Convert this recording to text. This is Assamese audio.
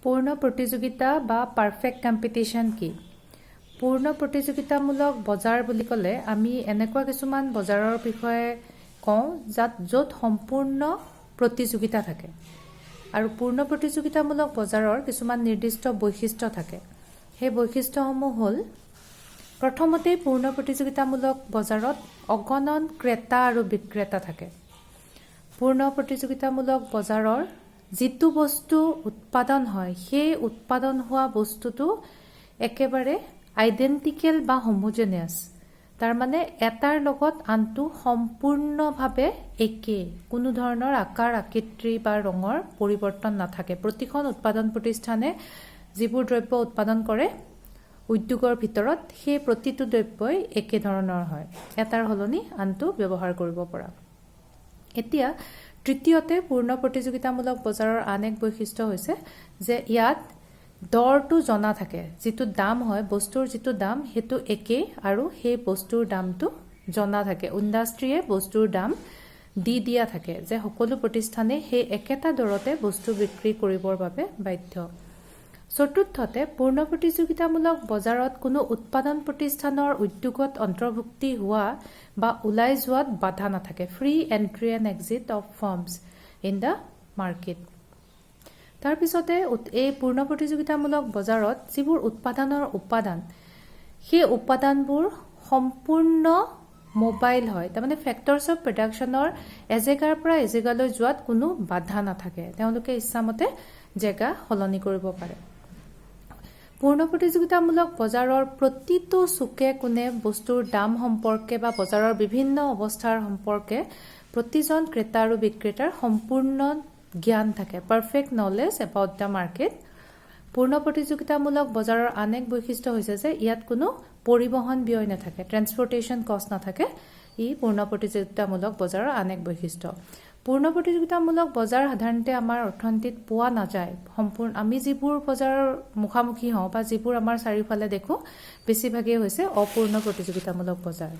পূৰ্ণ প্ৰতিযোগিতা বা পাৰফেক্ট কম্পিটিশন কি? পূৰ্ণ প্ৰতিযোগিতামূলক বজাৰ বুলি ক'লে আমি এনেকুৱা কিছুমান বজাৰৰ বিষয়ে কওঁ য'ত সম্পূৰ্ণ প্ৰতিযোগিতা থাকে আৰু পূৰ্ণ প্ৰতিযোগিতামূলক বজাৰৰ কিছুমান নিৰ্দিষ্ট বৈশিষ্ট্য থাকে। সেই বৈশিষ্ট্যসমূহ হ'ল প্ৰথমতেই পূৰ্ণ প্ৰতিযোগিতামূলক বজাৰত অগণন ক্ৰেতা আৰু বিক্ৰেতা থাকে। পূৰ্ণ প্ৰতিযোগিতামূলক বজাৰৰ যিটো বস্তু উৎপাদন হয় সেই উৎপাদন হোৱা বস্তুটো একেবাৰে আইডেন্টিকেল বা হোমোজেনিয়াছ, তাৰ মানে এটাৰ লগত আনটো সম্পূৰ্ণভাৱে একে, কোনো ধৰণৰ আকাৰ আকৃতি বা ৰঙৰ পৰিৱৰ্তন নাথাকে। প্ৰতিখন উৎপাদন প্ৰতিষ্ঠানে যিবোৰ দ্ৰব্য উৎপাদন কৰে উদ্যোগৰ ভিতৰত সেই প্ৰতিটো দ্ৰব্যই একে ধৰণৰ হয়, এটাৰ সলনি আনটো ব্যৱহাৰ কৰিব পৰা। এতিয়া তৃতীয়তে পূৰ্ণ প্ৰতিযোগিতামূলক বজাৰৰ আন এক বৈশিষ্ট্য হৈছে যে ইয়াত দৰটো জনা থাকে, যিটো দাম হয় বস্তুৰ যিটো দাম সেইটো একেই আৰু সেই বস্তুৰ দামটো জনা থাকে। ইণ্ডাষ্ট্ৰীয়ে বস্তুৰ দাম দিয়া থাকে যে সকলো প্ৰতিষ্ঠানে সেই একেটা দৰতে বস্তু বিক্ৰী কৰিবৰ বাবে বাধ্য। চতুৰ্থতে পূৰ্ণ প্ৰতিযোগিতামূলক বজাৰত কোনো উৎপাদন প্ৰতিষ্ঠানৰ উদ্যোগত অন্তৰ্ভুক্তি হোৱা বা ওলাই যোৱাত বাধা নাথাকে। Free entry and exit of farms in the market. তাৰপিছতে এই পূৰ্ণ প্ৰতিযোগিতামূলক বজাৰত যিবোৰ উৎপাদনৰ উপাদান সেই উপাদানবোৰ সম্পূৰ্ণ মোবাইল হয়, তাৰমানে ফেক্টৰ্ছ অফ প্ৰডাকশ্যনৰ এজেগাৰ পৰা এজেগালৈ যোৱাত কোনো বাধা নাথাকে, তেওঁলোকে ইচ্ছামতে জেগা সলনি কৰিব পাৰে। পূৰ্ণ প্ৰতিযোগিতামূলক বজাৰৰ প্ৰতিটো চুকে কোণে বস্তুৰ দাম সম্পৰ্কে বা বজাৰৰ বিভিন্ন অৱস্থাৰ সম্পৰ্কে প্ৰতিজন ক্ৰেতা আৰু বিক্ৰেতাৰ সম্পূৰ্ণ জ্ঞান থাকে, perfect knowledge about the market. পূৰ্ণ প্ৰতিযোগিতামূলক বজাৰৰ আন এক বৈশিষ্ট্য হৈছে যে ইয়াত কোনো পৰিবহণ ব্যয় নাথাকে, ট্ৰেন্সপৰ্টেশ্যন কষ্ট নাথাকে। ই পূৰ্ণ প্ৰতিযোগিতামূলক বজাৰৰ আন এক বৈশিষ্ট্য। পূৰ্ণ প্ৰতিযোগিতামূলক বজাৰ সাধাৰণতে আমাৰ অৰ্থনীতিত পোৱা নাযায়। আমি যিবোৰ বজাৰৰ মুখামুখি হওঁ বা যিবোৰ আমাৰ চাৰিওফালে দেখোঁ বেছিভাগেই হৈছে অপূৰ্ণ প্ৰতিযোগিতামূলক বজাৰ।